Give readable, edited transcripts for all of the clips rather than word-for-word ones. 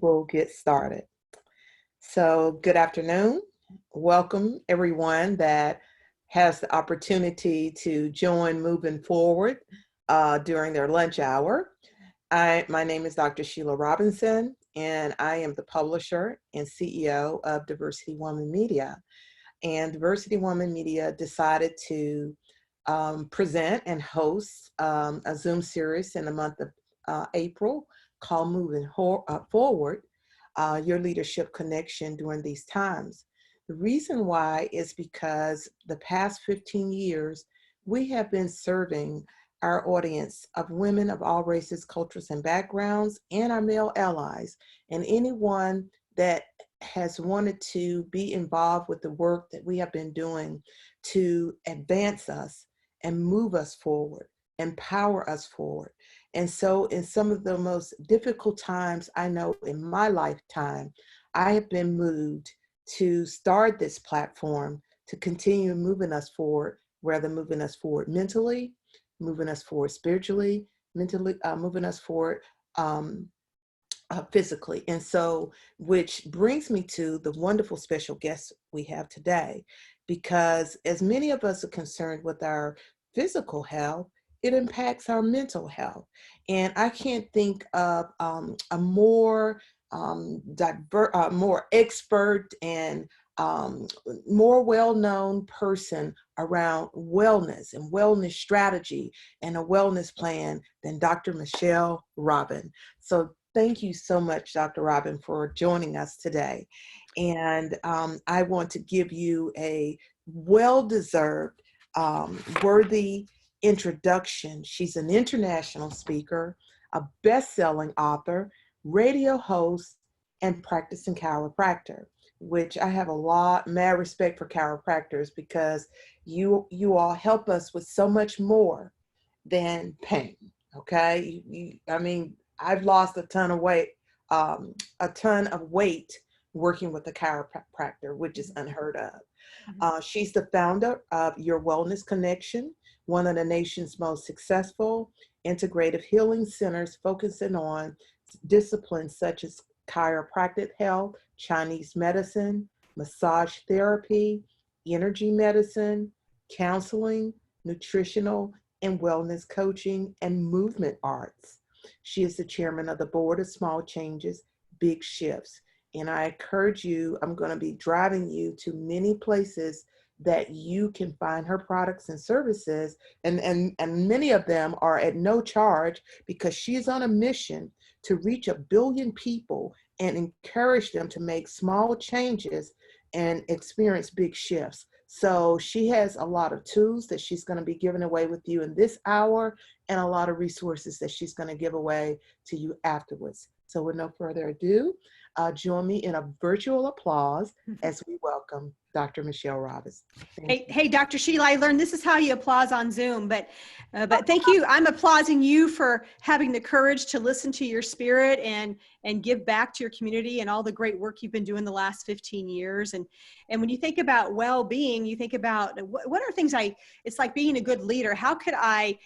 We'll get started. So, good afternoon. Welcome everyone that has the opportunity to join moving forward during their lunch hour. My name is Dr. Sheila Robinson, and I am the publisher and CEO of Diversity Woman Media. And Diversity Woman Media decided to present and host a Zoom series in the month of April called Moving Forward, Your Leadership Connection during these times. The reason why is because the past 15 years, we have been serving our audience of women of all races, cultures, and backgrounds, and our male allies, and anyone that has wanted to be involved with the work that we have been doing to advance us and move us forward, empower us forward. And so in some of the most difficult times I know in my lifetime, I have been moved to start this platform to continue moving us forward, whether moving us forward mentally, moving us forward spiritually, mentally, moving us forward physically. And so, which brings me to the wonderful special guest we have today, because as many of us are concerned with our physical health, it impacts our mental health. And I can't think of a more more expert and more well-known person around wellness and wellness strategy and a wellness plan than Dr. Michelle Robin. So thank you so much, Dr. Robin, for joining us today. And I want to give you a well-deserved, worthy introduction. She's an international speaker, a best-selling author, radio host, and practicing chiropractor, which I have a lot, mad respect for chiropractors, because you all help us with so much more than pain, okay? I mean, I've lost a ton of weight working with a chiropractor, which is unheard of. She's the founder of Your Wellness Connection, one of the nation's most successful integrative healing centers focusing on disciplines such as chiropractic health, Chinese medicine, massage therapy, energy medicine, counseling, nutritional and wellness coaching, and movement arts. She is the chairman of the board of Small Changes, Big Shifts. And I encourage you, I'm going to be driving you to many places that you can find her products and services. And many of them are at no charge, because she is on a mission to reach 1 billion people and encourage them to make small changes and experience big shifts. So she has a lot of tools that she's going to be giving away with you in this hour, and a lot of resources that she's going to give away to you afterwards. So with no further ado, join me in a virtual applause as we welcome Dr. Michelle Robinson. Hey, Dr. Sheila, I learned this is how you applause on Zoom, but thank you. I'm applauding you for having the courage to listen to your spirit and give back to your community and all the great work you've been doing the last 15 years. And when you think about well-being, you think about what are things it's like being a good leader. How could I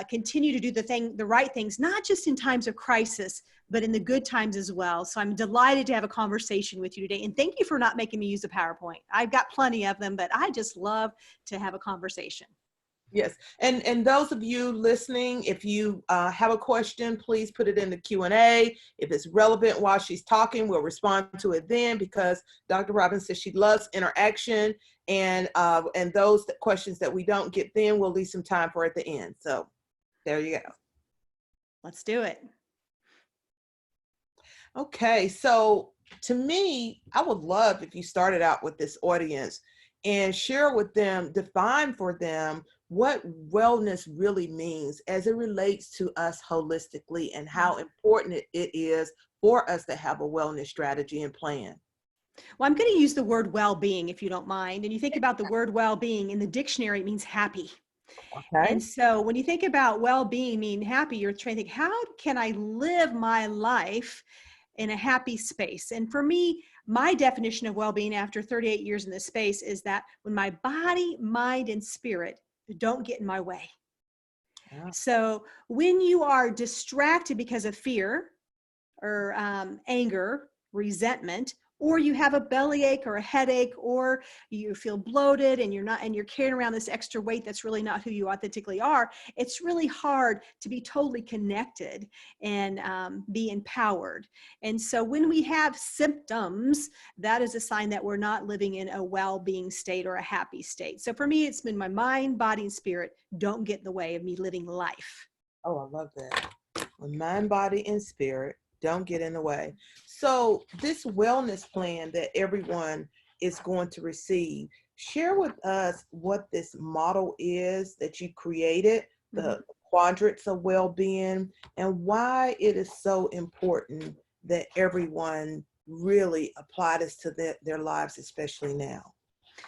continue to do the right things, not just in times of crisis, but in the good times as well. So I'm delighted to have a conversation with you today. And thank you for not making me use a PowerPoint. I've got plenty of them, but I just love to have a conversation. Yes, and those of you listening, if you have a question, please put it in the Q&A. If it's relevant while she's talking, we'll respond to it then, because Dr. Robin says she loves interaction, and those questions that we don't get then, we'll leave some time for at the end. So there you go. Let's do it. Okay, so to me, I would love if you started out with this audience and share with them, define for them what wellness really means as it relates to us holistically, and how important it is for us to have a wellness strategy and plan. Well, I'm going to use the word well-being, if you don't mind. And you think about the word well-being in the dictionary, it means happy. Okay. And so when you think about well-being, mean happy, you're trying to think, how can I live my life in a happy space? And for me, my definition of well-being after 38 years in this space is that when my body, mind, and spirit don't get in my way. Yeah. So when you are distracted because of fear, or anger, resentment, or you have a bellyache or a headache, or you feel bloated and you're carrying around this extra weight that's really not who you authentically are, it's really hard to be totally connected and be empowered. And so when we have symptoms, that is a sign that we're not living in a well-being state or a happy state. So for me, it's been my mind, body, and spirit don't get in the way of me living life. Oh, I love that. Mind, body, and spirit don't get in the way. So this wellness plan that everyone is going to receive, share with us what this model is that you created, the quadrants of well-being, and why it is so important that everyone really apply this to their lives, especially now.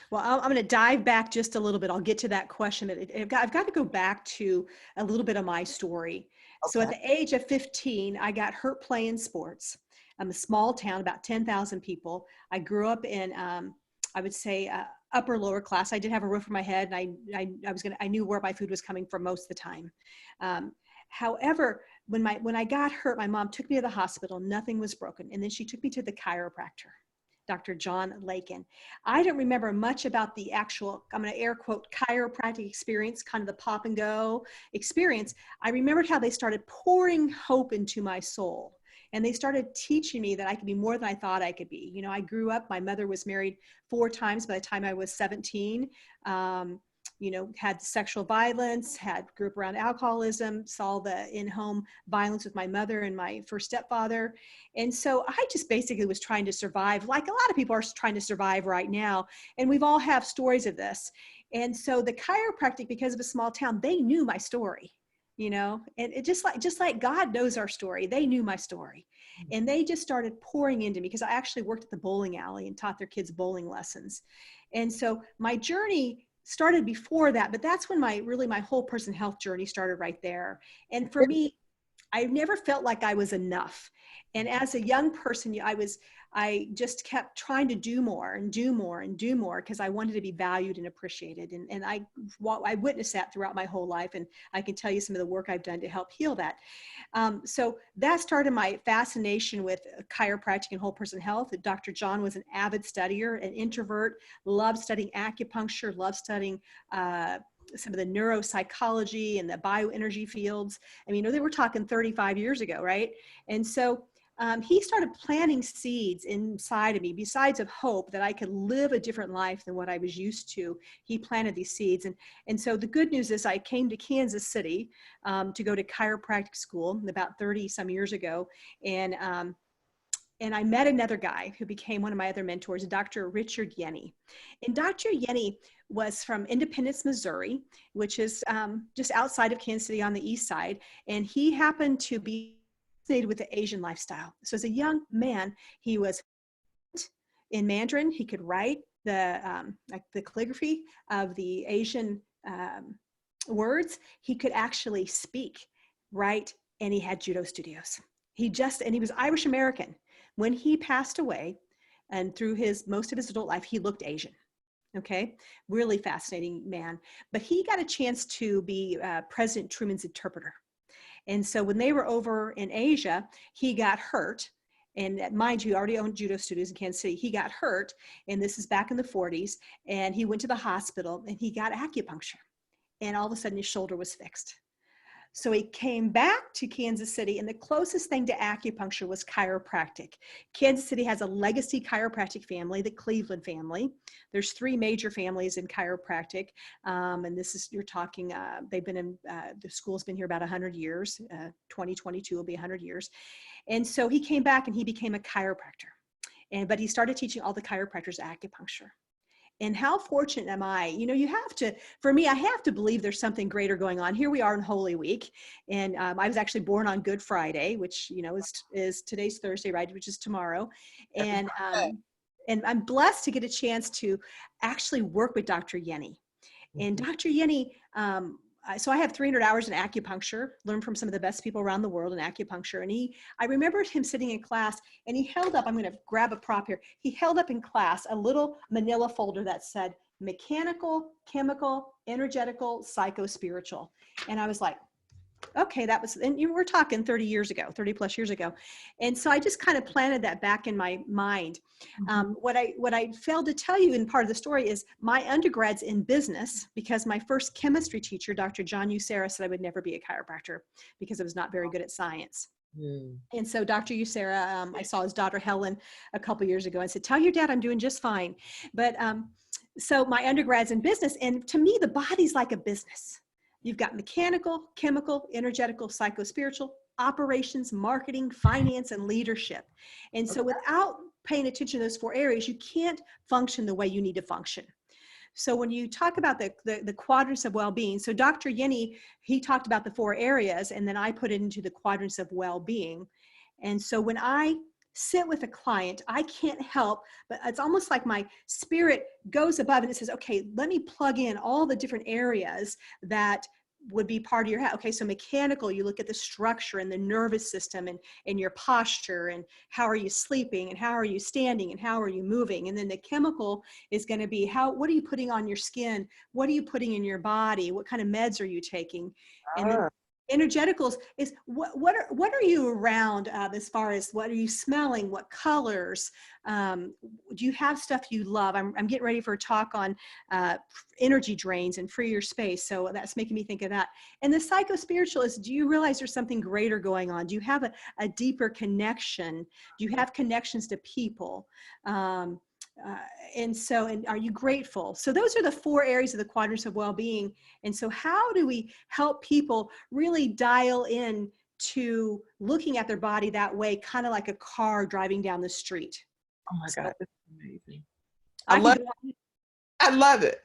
Well, I'm going to dive back just a little bit. I'll get to that question, but I've got to go back to a little bit of my story. So at Okay. the age of 15, I got hurt playing sports. I'm a small town, about 10,000 people. I grew up in, I would say, upper lower class. I did have a roof over my head, and I knew where my food was coming from most of the time. However, when I got hurt, my mom took me to the hospital. Nothing was broken, and then she took me to the chiropractor, Dr. John Lakin. I don't remember much about the actual, I'm going to air quote, chiropractic experience, kind of the pop and go experience. I remembered how they started pouring hope into my soul. And they started teaching me that I could be more than I thought I could be. You know, I grew up, my mother was married 4 times by the time I was 17. You know, had sexual violence, grew up around alcoholism, saw the in-home violence with my mother and my first stepfather. And so I just basically was trying to survive, like a lot of people are trying to survive right now. And we've all have stories of this. And so the chiropractic, because of a small town, they knew my story, you know, and it just like God knows our story. They knew my story. And they just started pouring into me because I actually worked at the bowling alley and taught their kids bowling lessons. And so my journey started before that, but that's when my whole person health journey started right there. And for me, I never felt like I was enough. And as a young person, I just kept trying to do more and do more and do more because I wanted to be valued and appreciated. And I witnessed that throughout my whole life. And I can tell you some of the work I've done to help heal that. So that started my fascination with chiropractic and whole person health. Dr. John was an avid studier, an introvert, loved studying acupuncture, loved studying some of the neuropsychology and the bioenergy fields. I mean, they were talking 35 years ago, right? And so he started planting seeds inside of me, besides of hope that I could live a different life than what I was used to. He planted these seeds. And so the good news is I came to Kansas City to go to chiropractic school about 30 some years ago. And I met another guy who became one of my other mentors, Dr. Richard Yeni. And Dr. Yeni was from Independence, Missouri, which is just outside of Kansas City on the east side. And he happened to be fascinated with the Asian lifestyle. So as a young man, he was in Mandarin. He could write like the calligraphy of the Asian words. He could actually speak, write, and he had judo studios. And he was Irish American. When he passed away, and through most of his adult life, he looked Asian. Okay, really fascinating man. But he got a chance to be President Truman's interpreter. And so when they were over in Asia, he got hurt. And mind you, he already owned judo studios in Kansas City. He got hurt, and this is back in the 40s. And he went to the hospital, and he got acupuncture. And all of a sudden, his shoulder was fixed. So he came back to Kansas City, and the closest thing to acupuncture was chiropractic. Kansas City has a legacy chiropractic family, the Cleveland family. There's 3 major families in chiropractic, and this is, you're talking, they've been in, the school's been here about 100 years. 2022 will be 100 years. And so he came back and he became a chiropractor. But he started teaching all the chiropractors acupuncture. And how fortunate am I? You know, for me, I have to believe there's something greater going on. Here we are in Holy Week. And I was actually born on Good Friday, which, you know, is today's Thursday, right? Which is tomorrow. And I'm blessed to get a chance to actually work with Dr. Yeni. And Dr. Yeni, so I have 300 hours in acupuncture, learned from some of the best people around the world in acupuncture. And I remembered him sitting in class, and he held up, I'm going to grab a prop here. He held up in class a little manila folder that said mechanical, chemical, energetical, psycho-spiritual. And I was like, Okay, that was, and you were talking 30 years ago, 30 plus years ago. And so I just kind of planted that back in my mind. Mhm. What I failed to tell you in part of the story is my undergrad's in business, because my first chemistry teacher, Dr. John Usera, said I would never be a chiropractor because I was not very good at science. Mm. And so Dr. Usera, I saw his daughter Helen a couple years ago and said, tell your dad I'm doing just fine. But so my undergrad's in business. And to me, the body's like a business. You've got mechanical, chemical, energetical, psycho-spiritual, operations, marketing, finance, and leadership. And so without paying attention to those four areas, you can't function the way you need to function. So when you talk about the quadrants of well-being, so Dr. Yeni, he talked about the four areas, and then I put it into the quadrants of well-being. And so when I sit with a client, I can't help, but it's almost like my spirit goes above and it says, okay, let me plug in all the different areas that would be part of your head. Okay, so mechanical, you look at the structure and the nervous system and your posture and how are you sleeping and how are you standing and how are you moving. And then the chemical is going to be what are you putting on your skin? What are you putting in your body? What kind of meds are you taking? And then Ah, energeticals is what are you around, as far as what are you smelling, what colors, do you have stuff you love? I'm getting ready for a talk on energy drains and free your space, so that's making me think of that. And the psycho-spiritual is, do you realize there's something greater going on? Do you have a deeper connection? Do you have connections to people? um, uh, and are you grateful? So those are the four areas of the quadrants of well-being. And so how do we help people really dial in to looking at their body that way, kind of like a car driving down the street? oh my So God, this is amazing. I I can love go on. I love it.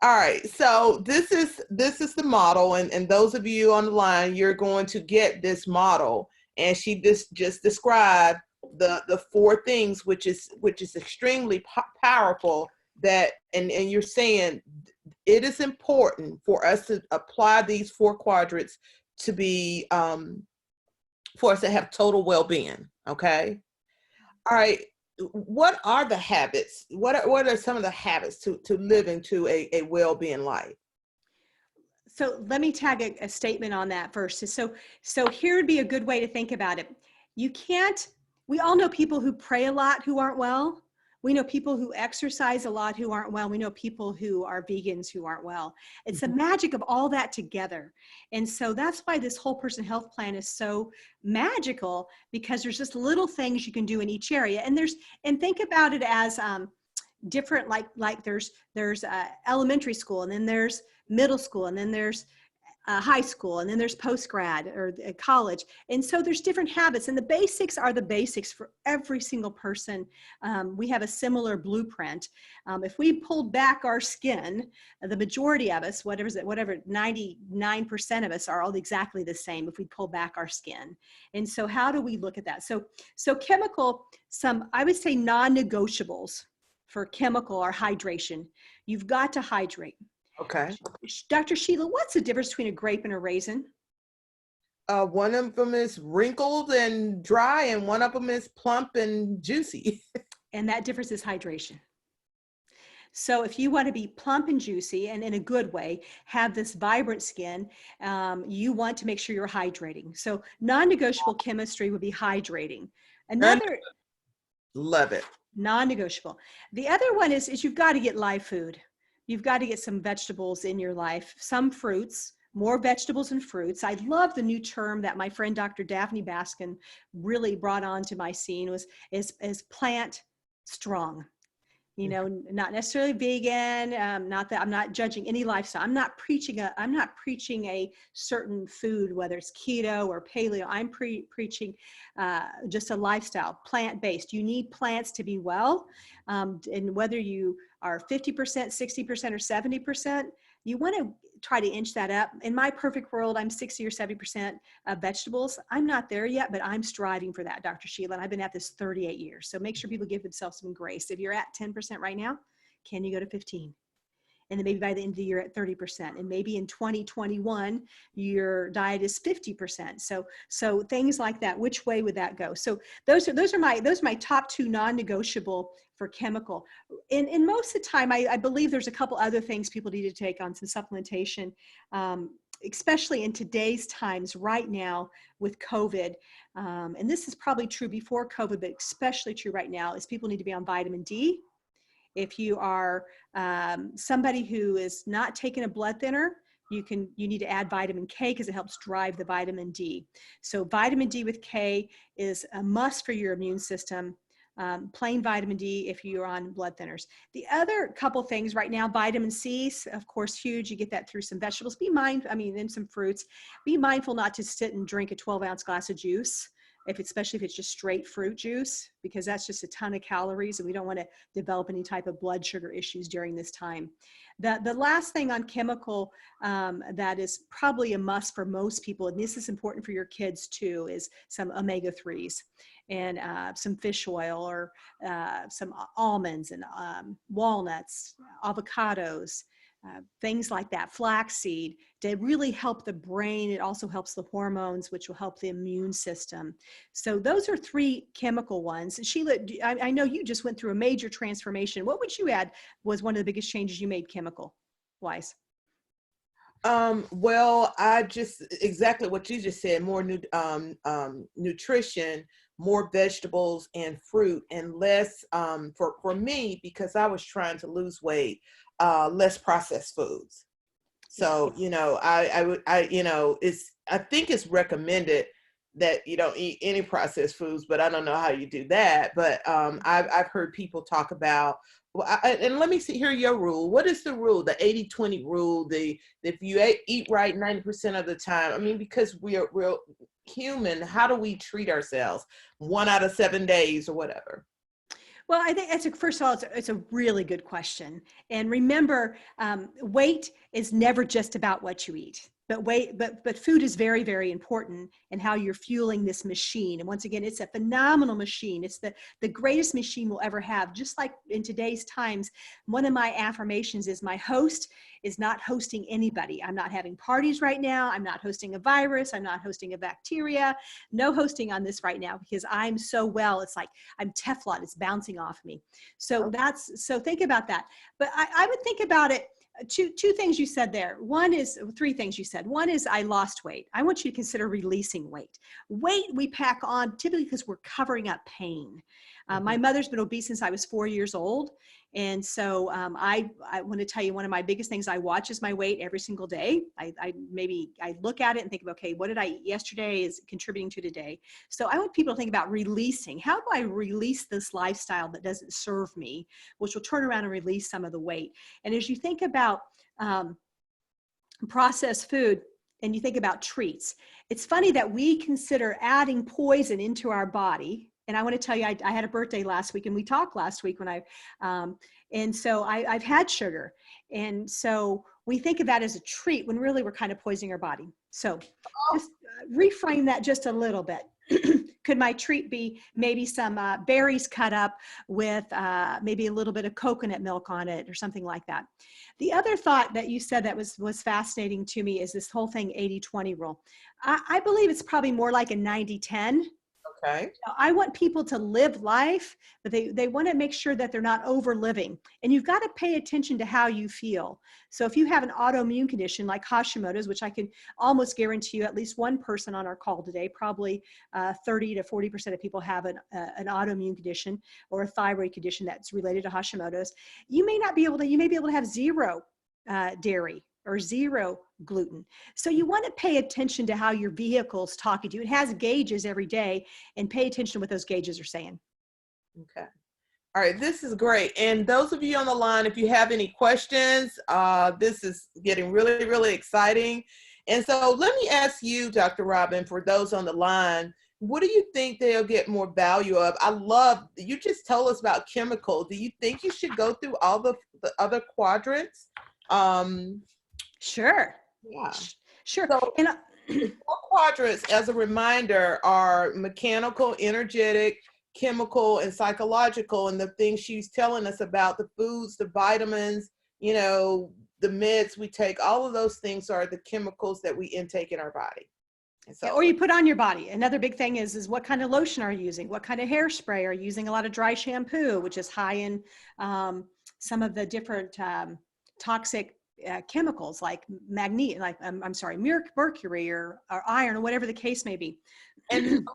All right, so this is the model, and those of you on the line, you're going to get this model, and she just described the four things, which is extremely powerful. That and you're saying it is important for us to apply these four quadrants to be for us to have total well-being. Okay, all right. What are the habits? What are some of the habits to living to a well-being life? So let me tag a statement on that first. So here would be a good way to think about it. You can't, we all know people who pray a lot who aren't well. We know people who exercise a lot who aren't well. We know people who are vegans who aren't well. It's the Mhm. magic of all that together. And so that's why this whole person health plan is so magical, because there's just little things you can do in each area. And think about it as different, like there's elementary school, and then there's middle school, and then there's high school, and then there's post grad or college. And so there's different habits, and the basics are the basics for every single person. We have a similar blueprint. If we pulled back our skin, the majority of us, whatever 99% of us are all exactly the same if we pull back our skin. And so how do we look at that? So chemical, I would say non-negotiables for chemical are hydration. You've got to hydrate. Okay. Dr. Sheila, what's the difference between a grape and a raisin? One of them is wrinkled and dry, and one of them is plump and juicy. And that difference is hydration. So if you want to be plump and juicy and in a good way, have this vibrant skin, you want to make sure you're hydrating. So non-negotiable chemistry would be hydrating. And Another love it. non-negotiable. The other one is you've got to get live food. You've got to get some vegetables in your life, some fruits, more vegetables and fruits. I love the new term that my friend Dr. Daphne Baskin really brought onto my scene is plant strong. You know, not necessarily vegan. Not that I'm not judging any lifestyle. I'm not preaching a certain food, whether it's keto or paleo. I'm preaching just a lifestyle, plant-based. You need plants to be well, and whether you are 50%, 60%, or 70%, you want to try to inch that up. In my perfect world, I'm 60 or 70% vegetables. I'm not there yet, but I'm striving for that, Dr. Sheila. And I've been at this 38 years. So make sure people give themselves some grace. If you're at 10% right now, can you go to 15? And then maybe by the end of the year at 30%. And maybe in 2021, your diet is 50%. So things like that, which way would that go? So those are my top two non-negotiable for chemical. And most of the time, I believe there's a couple other things people need to take on, some supplementation. especially in today's times right now with COVID, and this is probably true before COVID, but especially true right now, is people need to be on vitamin D. If you are somebody who is not taking a blood thinner, you need to add vitamin K because it helps drive the vitamin D. So vitamin D with K is a must for your immune system. Plain vitamin D if you're on blood thinners. The other couple things right now, vitamin C, of course, huge. You get that through some vegetables. Be mindful, and some fruits. Be mindful not to sit and drink a 12-ounce glass of juice, especially if it's just straight fruit juice, because that's just a ton of calories and we don't want to develop any type of blood sugar issues during this time. The last thing on chemical that is probably a must for most people, and this is important for your kids too, is some omega-3s and some fish oil or some almonds and walnuts, avocados, things like that, flaxseed, to really help the brain. It also helps the hormones, which will help the immune system. So those are 3 chemical ones. Sheila, I know you just went through a major transformation. What would you add was one of the biggest changes you made chemical wise? Well, I just exactly what you just said, more nutrition, more vegetables and fruit, and less for me, because I was trying to lose weight, less processed foods. So, I think it's recommended that you don't eat any processed foods, but I don't know how you do that. But I've heard people talk about, and let me hear your rule. What is the rule? The 80-20 rule, if you eat right 90% of the time, because we're human, how do we treat ourselves 1 out of 7 days or whatever? Well, I think first of all, it's a really good question. And remember, weight is never just about what you eat. But food is very, very important in how you're fueling this machine. And once again, it's a phenomenal machine. It's the greatest machine we'll ever have. Just like in today's times, one of my affirmations is my host is not hosting anybody. I'm not having parties right now. I'm not hosting a virus. I'm not hosting a bacteria. No hosting on this right now because I'm so well. It's like I'm Teflon. It's bouncing off me. So so think about that. But I would think about it. Two things you said there. 3 things you said. One is I lost weight. I want you to consider releasing weight. Weight we pack on typically because we're covering up pain. My mother's been obese since I was 4 years old. And so I want to tell you, one of my biggest things I watch is my weight every single day. I look at it and think, okay, what did I eat yesterday is contributing to today. So I want people to think about releasing. How do I release this lifestyle that doesn't serve me, which will turn around and release some of the weight? And as you think about processed food, and you think about treats, it's funny that we consider adding poison into our body. And I want to tell you, I had a birthday last week and we talked last week when and so I've had sugar. And so we think of that as a treat when really we're kind of poisoning our body. So just reframe that just a little bit. Could my treat be maybe some berries cut up with maybe a little bit of coconut milk on it or something like that? The other thought that you said that was fascinating to me is this whole thing 80-20 rule. I believe it's probably more like a 90-10. Okay. I want people to live life, but they want to make sure that they're not over living. And you've got to pay attention to how you feel. So if you have an autoimmune condition like Hashimoto's, which I can almost guarantee you at least one person on our call today, probably 30 to 40% of people have an autoimmune condition or a thyroid condition that's related to Hashimoto's. You may be able to have 0 dairy or 0 gluten. So you want to pay attention to how your vehicle's talking to you. It has gauges every day, and pay attention to what those gauges are saying. Okay. All right. This is great. And those of you on the line, if you have any questions, this is getting really, really exciting. And so let me ask you, Dr. Robin, for those on the line, what do you think they'll get more value of? I love, you just told us about chemical. Do you think you should go through all the other quadrants? Sure. Yeah. Sure. So, And the 4 quadrants, as a reminder, are mechanical, energetic, chemical, and psychological. And the things she's telling us about, the foods, the vitamins, the meds we take, all of those things are the chemicals that we intake in our body. So, or you put on your body. Another big thing is what kind of lotion are you using? What kind of hairspray are you using? A lot of dry shampoo, which is high in some of the different toxic chemicals like mercury or iron or whatever the case may be. And aluminum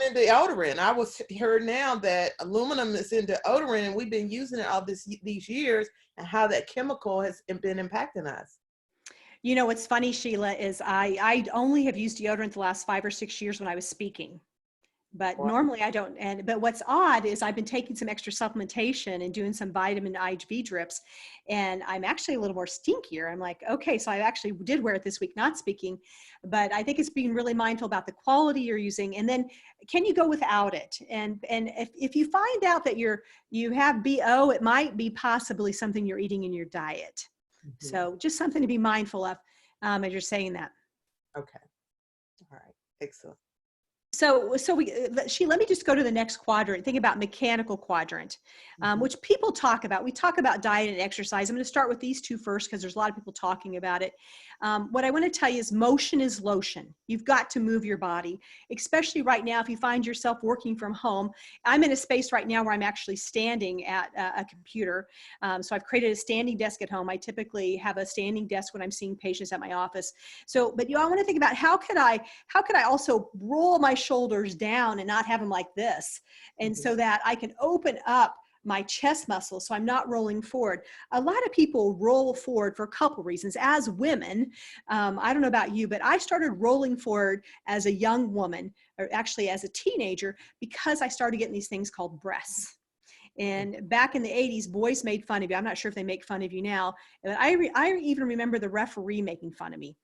in deodorant. I was heard now that aluminum is in deodorant, and we've been using it all these years, and how that chemical has been impacting us. You know, what's funny, Sheila, is I only have used deodorant the last 5 or 6 years when I was speaking. But Wow. normally I don't. But what's odd is I've been taking some extra supplementation and doing some vitamin IV drips, and I'm actually a little more stinkier. I'm like, okay, so I actually did wear it this week, not speaking, but I think it's being really mindful about the quality you're using. And then can you go without it? And if you find out that you have BO, it might be possibly something you're eating in your diet. Mm-hmm. So just something to be mindful of as you're saying that. Okay. All right. Excellent. So let me just go to the next quadrant. Think about mechanical quadrant, which people talk about. We talk about diet and exercise. I'm going to start with these two first because there's a lot of people talking about it. What I want to tell you is motion is lotion. You've got to move your body, especially right now if you find yourself working from home. I'm in a space right now where I'm actually standing at a computer. So I've created a standing desk at home. I typically have a standing desk when I'm seeing patients at my office. So, but I want to think about how could I also roll my shoulders down and not have them like this, and so that I can open up my chest muscles so I'm not rolling forward. A lot of people roll forward for a couple reasons. As women, I don't know about you, but I started rolling forward as a young woman, or actually as a teenager, because I started getting these things called breasts. And back in the 80s, boys made fun of you. I'm not sure if they make fun of you now, but I even remember the referee making fun of me,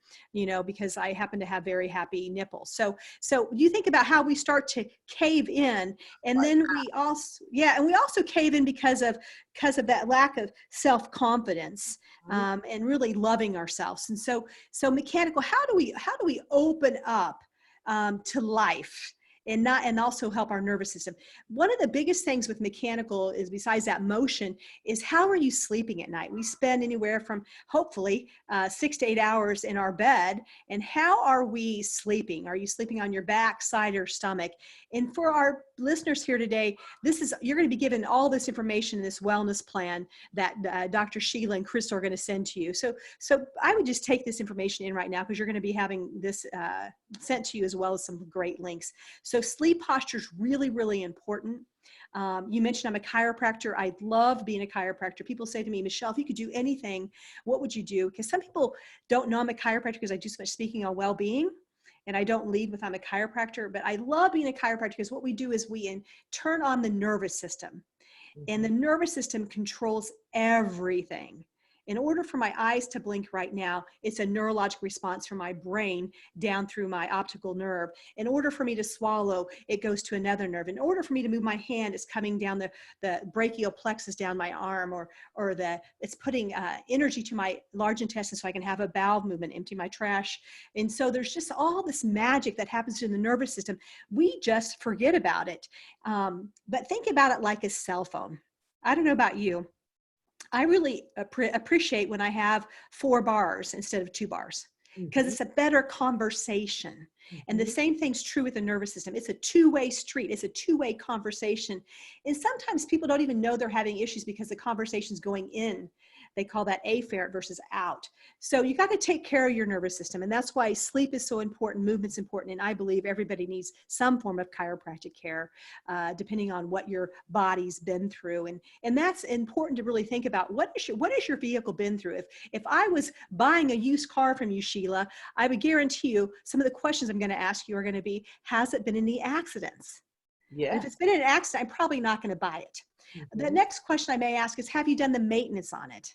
because I happen to have very happy nipples. So you think about how we start to cave in, and then we also cave in because of that lack of self-confidence, and really loving ourselves. And so mechanical, how do we open up to life? And also help our nervous system. One of the biggest things with mechanical is, besides that motion, is how are you sleeping at night? We spend anywhere from hopefully 6 to 8 hours in our bed. And how are we sleeping? Are you sleeping on your back, side, or stomach? And for our listeners here today, you're going to be given all this information in this wellness plan that Dr. Sheila and Chris are going to send to you. So I would just take this information in right now, because you're going to be having this sent to you, as well as some great links. So sleep posture is really, really important. You mentioned I'm a chiropractor. I love being a chiropractor. People say to me, Michelle, if you could do anything, what would you do? Because some people don't know I'm a chiropractor because I do so much speaking on well-being, and I don't lead with I'm a chiropractor. But I love being a chiropractor because what we do is we turn on the nervous system. And the nervous system controls everything. In order for my eyes to blink right now, it's a neurologic response from my brain down through my optical nerve. In order for me to swallow, it goes to another nerve. In order for me to move my hand, it's coming down the brachial plexus down my arm, or it's putting energy to my large intestine so I can have a bowel movement, empty my trash. And so there's just all this magic that happens in the nervous system. We just forget about it. But think about it like a cell phone. I don't know about you. I really appreciate when I have 4 bars instead of 2 bars, because it's a better conversation. And the same thing's true with the nervous system. It's a two-way street. It's a two-way conversation. And sometimes people don't even know they're having issues because the conversation's going in. They call that afferent versus out. So you got to take care of your nervous system. And that's why sleep is so important, movement's important. And I believe everybody needs some form of chiropractic care, depending on what your body's been through. And that's important to really think about. What has your vehicle been through? If I was buying a used car from you, Sheila, I would guarantee you some of the questions I'm going to ask you are going to be, has it been in any accidents? Yeah. And if it's been in an accident, I'm probably not going to buy it. The next question I may ask is, have you done the maintenance on it?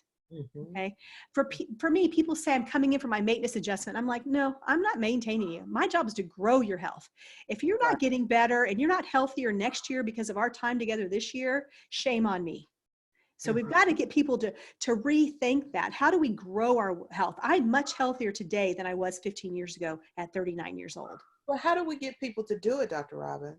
Okay. For me, people say I'm coming in for my maintenance adjustment. I'm like, no, I'm not maintaining you. My job is to grow your health. If you're not getting better and you're not healthier next year because of our time together this year, shame on me. So we've got to get people to rethink that. How do we grow our health? I'm much healthier today than I was 15 years ago at 39 years old. Well, how do we get people to do it, Dr. Robin?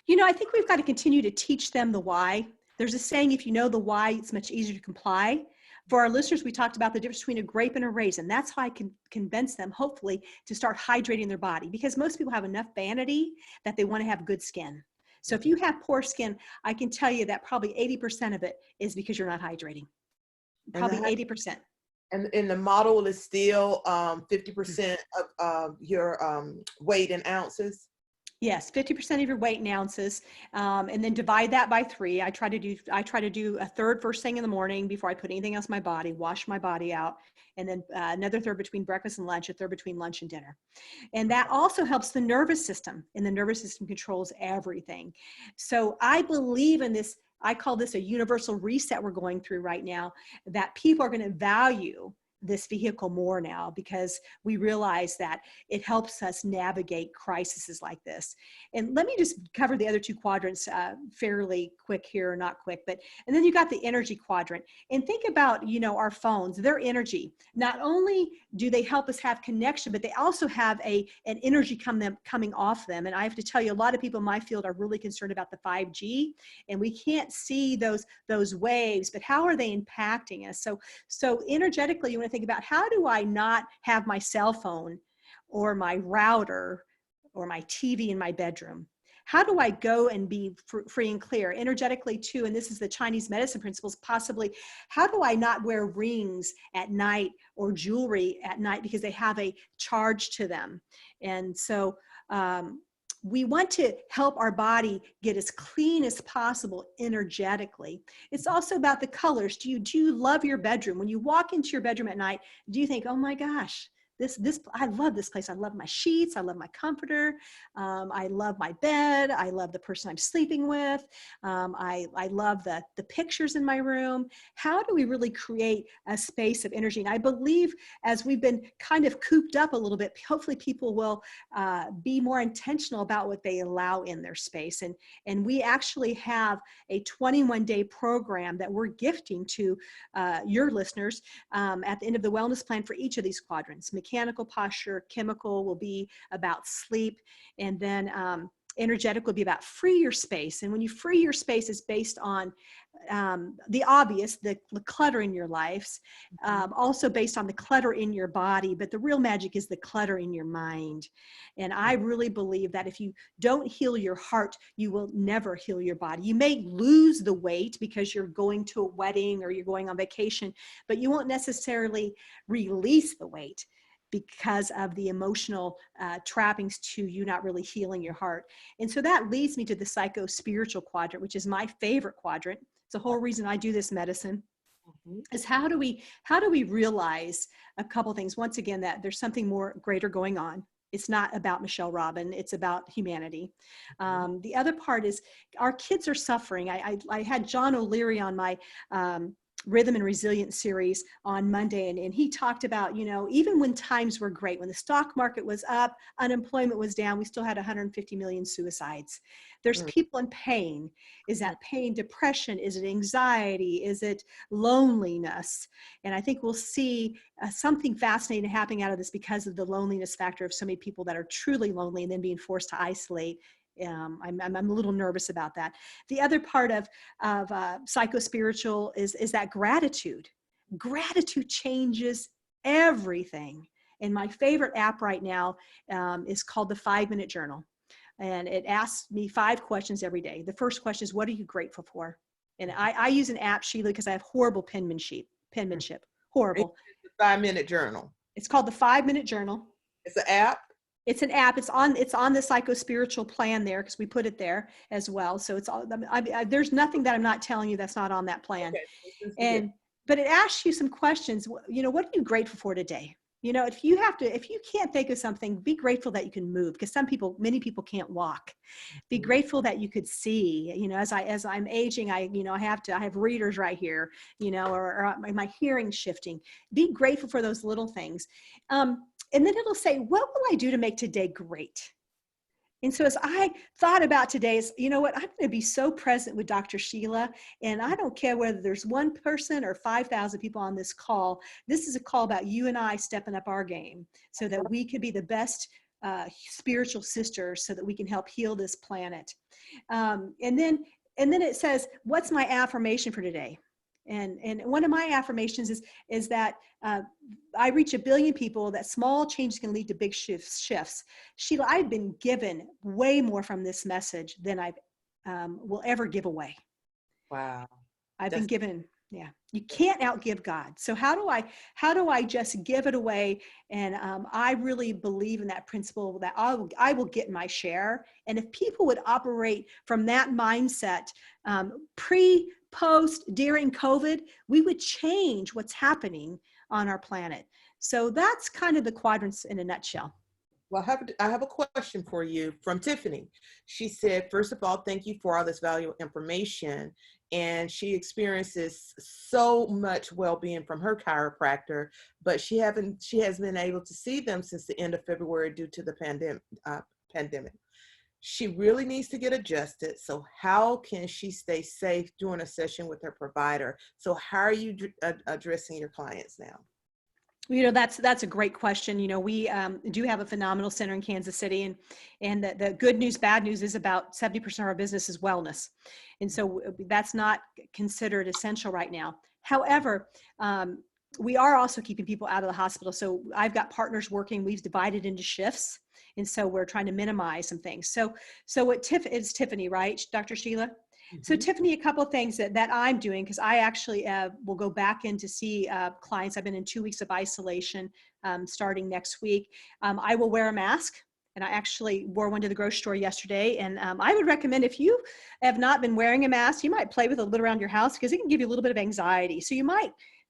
I think we've got to continue to teach them the why. There's a saying, if you know the why, it's much easier to comply. For our listeners, we talked about the difference between a grape and a raisin. That's how I can convince them, hopefully, to start hydrating their body, because most people have enough vanity that they want to have good skin. So if you have poor skin, I can tell you that probably 80% of it is because you're not hydrating. probably 80%. And the model is still 50% of your weight in ounces? Yes, 50% of your weight in ounces, and then divide that by 3. I try to do a third first thing in the morning before I put anything else in my body, wash my body out, and then another third between breakfast and lunch, a third between lunch and dinner. And that also helps the nervous system, and the nervous system controls everything. So I believe in this. I call this a universal reset we're going through right now, that people are going to value this vehicle more now, because we realize that it helps us navigate crises like this. And let me just cover the other 2 quadrants fairly quick here, not quick, and then you got the energy quadrant. And think about, our phones, their energy. Not only do they help us have connection, but they also have an energy coming off them. And I have to tell you, a lot of people in my field are really concerned about the 5G, and we can't see those waves, but how are they impacting us? So energetically, you want to think about, how do I not have my cell phone or my router or my TV in my bedroom? How do I go and be free and clear energetically too? And this is the Chinese medicine principles, possibly. How do I not wear rings at night or jewelry at night because they have a charge to them? And so we want to help our body get as clean as possible energetically. It's also about the colors. Do you love your bedroom? When you walk into your bedroom at night, do you think, oh my gosh, I love this place. I love my sheets. I love my comforter. I love my bed. I love the person I'm sleeping with. I love the pictures in my room. How do we really create a space of energy? And I believe, as we've been kind of cooped up a little bit, hopefully people will be more intentional about what they allow in their space. And we actually have a 21-day program that we're gifting to your listeners at the end of the wellness plan for each of these quadrants. Mechanical posture, chemical will be about sleep, and then energetic will be about free your space. And when you free your space, it's based on the obvious, the clutter in your lives, also based on the clutter in your body, but the real magic is the clutter in your mind. And I really believe that if you don't heal your heart, you will never heal your body. You may lose the weight because you're going to a wedding or you're going on vacation, but you won't necessarily release the weight because of the emotional trappings to you not really healing your heart. And so that leads me to the psycho-spiritual quadrant, which is my favorite quadrant. It's the whole reason I do this medicine, is how do we realize a couple things? Once again, that there's something more greater going on. It's not about Michelle Robin. It's about humanity. The other part is our kids are suffering. I had John O'Leary on my Rhythm and Resilience series on Monday, and he talked about, even when times were great, when the stock market was up, unemployment was down, we still had 150 million suicides. There's people in pain. Is that pain depression? Is it anxiety? Is it loneliness? And I think we'll see something fascinating happening out of this because of the loneliness factor of so many people that are truly lonely and then being forced to isolate. I'm a little nervous about that. The other part of psycho-spiritual is that gratitude. Gratitude changes everything. And my favorite app right now is called the 5-Minute Journal. And it asks me 5 questions every day. The first question is, what are you grateful for? And I use an app, Sheila, because I have horrible penmanship. Horrible. It's the 5-Minute Journal. It's called the 5-Minute Journal. It's an app? It's an app. It's on the psycho-spiritual plan there, because we put it there as well. So it's all, there's nothing that I'm not telling you that's not on that plan. Okay. But it asks you some questions. What are you grateful for today? If you can't think of something, be grateful that you can move, because many people can't walk. Be grateful that you could see. As I'm aging, I have readers right here, or my hearing shifting. Be grateful for those little things. And then it'll say, what will I do to make today great? And so as I thought about today, I'm going to be so present with Dr. Sheila, and I don't care whether there's 1 person or 5,000 people on this call. This is a call about you and I stepping up our game so that we can be the best spiritual sisters, so that we can help heal this planet. And then it says, what's my affirmation for today? And one of my affirmations is that I reach 1 billion people, that small changes can lead to big shifts. Sheila, I've been given way more from this message than I will ever give away. Wow. I've been given Yeah, you can't outgive God. So how do I just give it away? And I really believe in that principle that I will get my share. And if people would operate from that mindset, pre, post, during COVID, we would change what's happening on our planet. So that's kind of the quadrants in a nutshell. Well, I have a question for you from Tiffany. She said, first of all, thank you for all this valuable information. And she experiences so much well-being from her chiropractor, but she has been able to see them since the end of February due to the pandemic. She really needs to get adjusted. So how can she stay safe during a session with her provider? So how are you addressing your clients now? That's a great question. We do have a phenomenal center in Kansas City, and the good news, bad news is about 70% of our business is wellness, and so that's not considered essential right now. However, we are also keeping people out of the hospital. So I've got partners working. We've divided into shifts, and so we're trying to minimize some things. So it's Tiffany, right, Dr. Sheila? So Tiffany, a couple of things that I'm doing, because I actually will go back in to see clients. I've been in 2 weeks of isolation starting next week. I will wear a mask, and I actually wore one to the grocery store yesterday. And I would recommend, if you have not been wearing a mask, you might play with it a little bit around your house, because it can give you a little bit of anxiety. So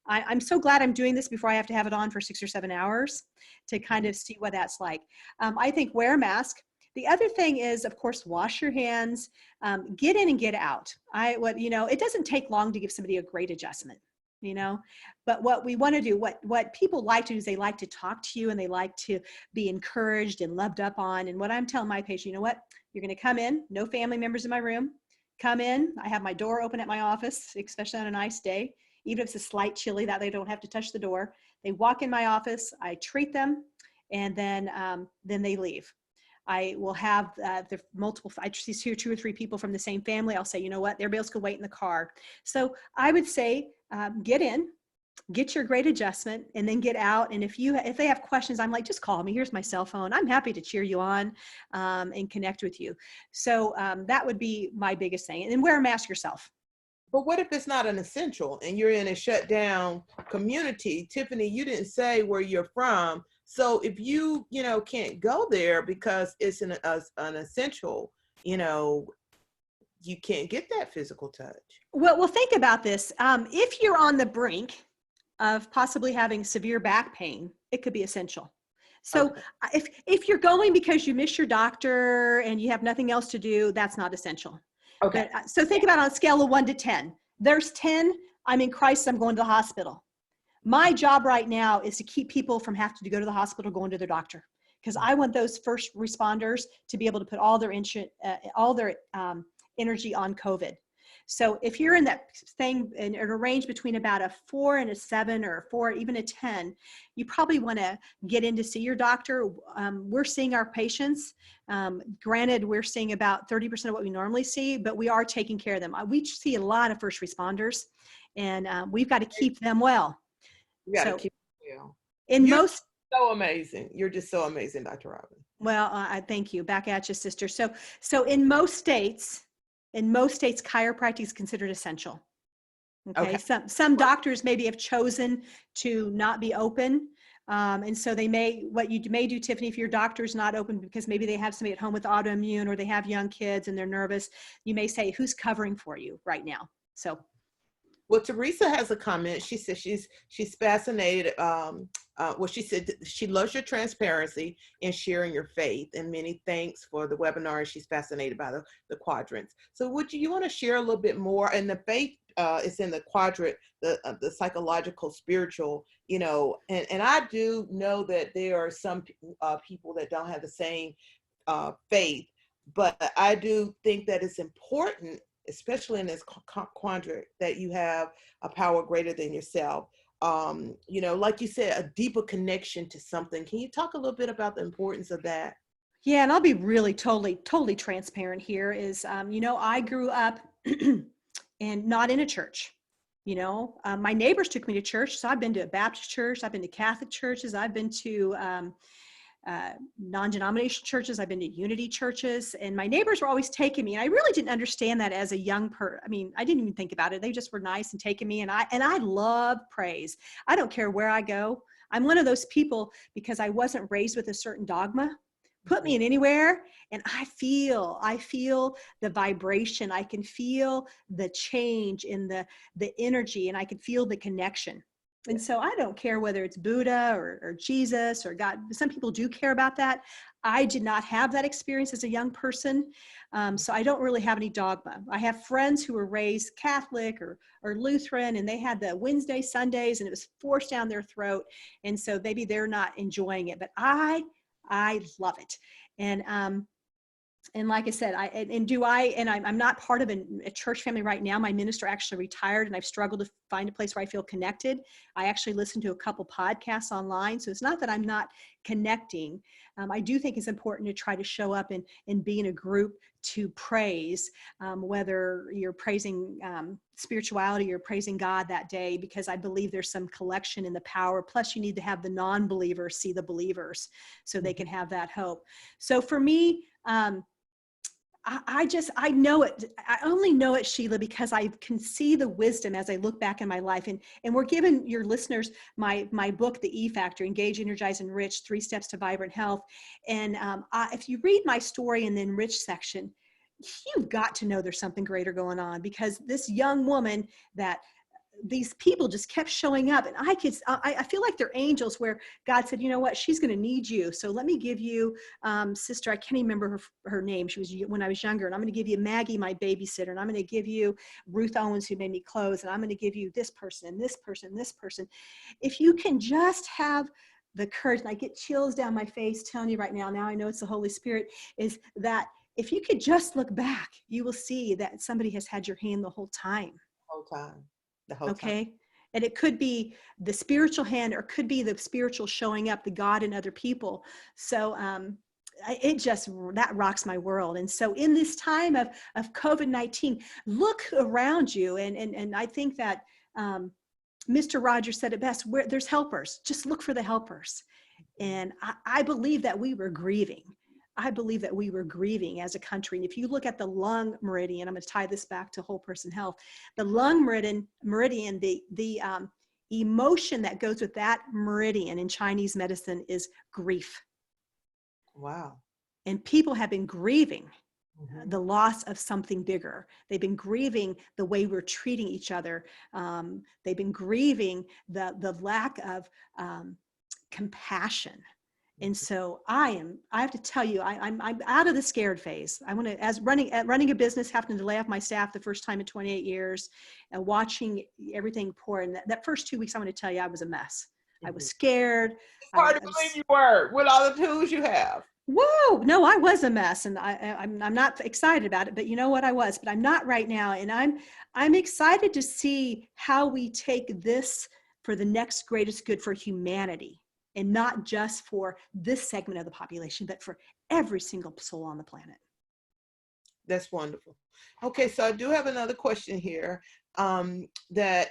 I'm so glad I'm doing this before I have to have it on for 6 or 7 hours to kind of see what that's like. I think wear a mask. The other thing is, of course, wash your hands, get in and get out. It doesn't take long to give somebody a great adjustment, but what we want to do, what people like to do is they like to talk to you, and they like to be encouraged and loved up on. And what I'm telling my patient, you're going to come in, no family members in my room, come in. I have my door open at my office, especially on a nice day, even if it's a slight chilly, that they don't have to touch the door. They walk in my office, I treat them, and then they leave. I will have the multiple, I see 2 or 3 people from the same family. I'll say, everybody else can wait in the car. So I would say, get in, get your great adjustment, and then get out. And if they have questions, I'm like, just call me. Here's my cell phone. I'm happy to cheer you on and connect with you. So that would be my biggest thing. And then wear a mask yourself. But what if it's not an essential and you're in a shut down community? Tiffany, you didn't say where you're from. So if you can't go there because it's an essential, you can't get that physical touch. Well, think about this. If you're on the brink of possibly having severe back pain, it could be essential. So okay. If you're going because you miss your doctor and you have nothing else to do, that's not essential. Okay. But, so think about on a scale of 1 to 10. There's 10, I'm in crisis, I'm going to the hospital. My job right now is to keep people from having to go to the hospital, going to their doctor, because I want those first responders to be able to put all their energy on COVID. So if you're in that thing in a range between about a 4 and a 7 or a 4, even a 10, you probably want to get in to see your doctor. We're seeing our patients. Granted, we're seeing about 30% of what we normally see, but we are taking care of them. We see a lot of first responders, and we've got to keep them well. You got to keep them well. You're so amazing. You're just so amazing, Dr. Robin. Well, I thank you. Back at you, sister. So in most states, chiropractic is considered essential. Okay. Some doctors maybe have chosen to not be open. And so what you may do, Tiffany, if your doctor's not open because maybe they have somebody at home with autoimmune, or they have young kids and they're nervous, you may say, who's covering for you right now? So. Well, Teresa has a comment. She said she's fascinated. She said she loves your transparency and sharing your faith, and many thanks for the webinar. She's fascinated by the quadrants. So would you want to share a little bit more? And the faith is in the quadrant, the psychological, spiritual, and I do know that there are some people that don't have the same faith, but I do think that it's important, especially in this quadrant, that you have a power greater than yourself. Like you said, a deeper connection to something. Can you talk a little bit about the importance of that? Yeah, and I'll be really totally transparent here is, I grew up and not in a church. My neighbors took me to church. So I've been to a Baptist church. I've been to Catholic churches. I've been to non-denominational churches. I've been to Unity churches, and my neighbors were always taking me. And I really didn't understand that as a young person. I mean, I didn't even think about it. They just were nice and taking me. And I love praise. I don't care where I go. I'm one of those people, because I wasn't raised with a certain dogma. Put me in anywhere, and I feel the vibration. I can feel the change in the energy, and I can feel the connection. And so I don't care whether it's Buddha or Jesus or God. Some people do care about that. I did not have that experience as a young person. So I don't really have any dogma. I have friends who were raised Catholic or Lutheran, and they had the Wednesday, Sundays, and it was forced down their throat. And so maybe they're not enjoying it, but I love it. And like I said, I'm not part of a church family right now. My minister actually retired, and I've struggled to find a place where I feel connected. I actually listen to a couple podcasts online. So it's not that I'm not connecting. I do think it's important to try to show up and be in a group to praise, whether you're praising spirituality or praising God that day, because I believe there's some collection in the power. Plus, you need to have the non-believers see the believers so they can have that hope. So for me, I know it. I only know it, Sheila, because I can see the wisdom as I look back in my life. And we're giving your listeners my book, The E Factor, Engage, Energize, Enrich, 3 Steps to Vibrant Health. And if you read my story in the Enrich section, you've got to know there's something greater going on, because this young woman that these people just kept showing up, and I feel like they're angels, where God said, you know what, she's going to need you. So let me give you sister, I can't even remember her name. She was when I was younger, and I'm going to give you Maggie, my babysitter, and I'm going to give you Ruth Owens, who made me clothes, and I'm going to give you this person and this person and this person. If you can just have the courage, and I get chills down my face telling you right now I know it's the Holy Spirit, is that if you could just look back, you will see that somebody has had your hand the whole time. The whole time. And it could be the spiritual hand, or could be the spiritual showing up, the God in other people. So that rocks my world. And so in this time of COVID-19, look around you. And I think that Mr. Rogers said it best, where there's helpers, just look for the helpers. And I believe that we were grieving. I believe that we were grieving as a country. And if you look at the lung meridian, I'm going to tie this back to whole person health. The lung meridian, the emotion that goes with that meridian in Chinese medicine is grief. Wow. And people have been grieving the loss of something bigger. They've been grieving the way we're treating each other. They've been grieving the lack of compassion. And so I have to tell you, I'm out of the scared phase. I want to, as running a business, having to lay off my staff the first time in 28 years, and watching everything pour. And that first 2 weeks, I want to tell you, I was a mess. I was scared. It's hard to believe you were, with all the tools you have. Whoa, no, I was a mess, and I'm not excited about it, but you know what, I was, but I'm not right now. And I'm excited to see how we take this for the next greatest good for humanity. And not just for this segment of the population, but for every single soul on the planet. That's wonderful. Okay, so I do have another question here. That,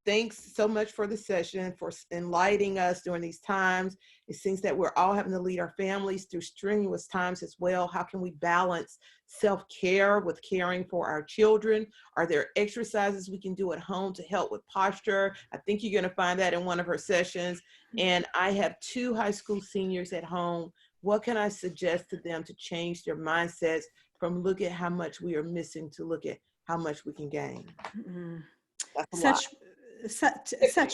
thanks so much for the session, for enlightening us during these times. It seems that we're all having to lead our families through strenuous times as well. How can we balance self-care with caring for our children? Are there exercises we can do at home to help with posture? I think you're going to find that in one of her sessions. And I have 2 high school seniors at home. What can I suggest to them to change their mindsets from look at how much we are missing to look at how much we can gain? Such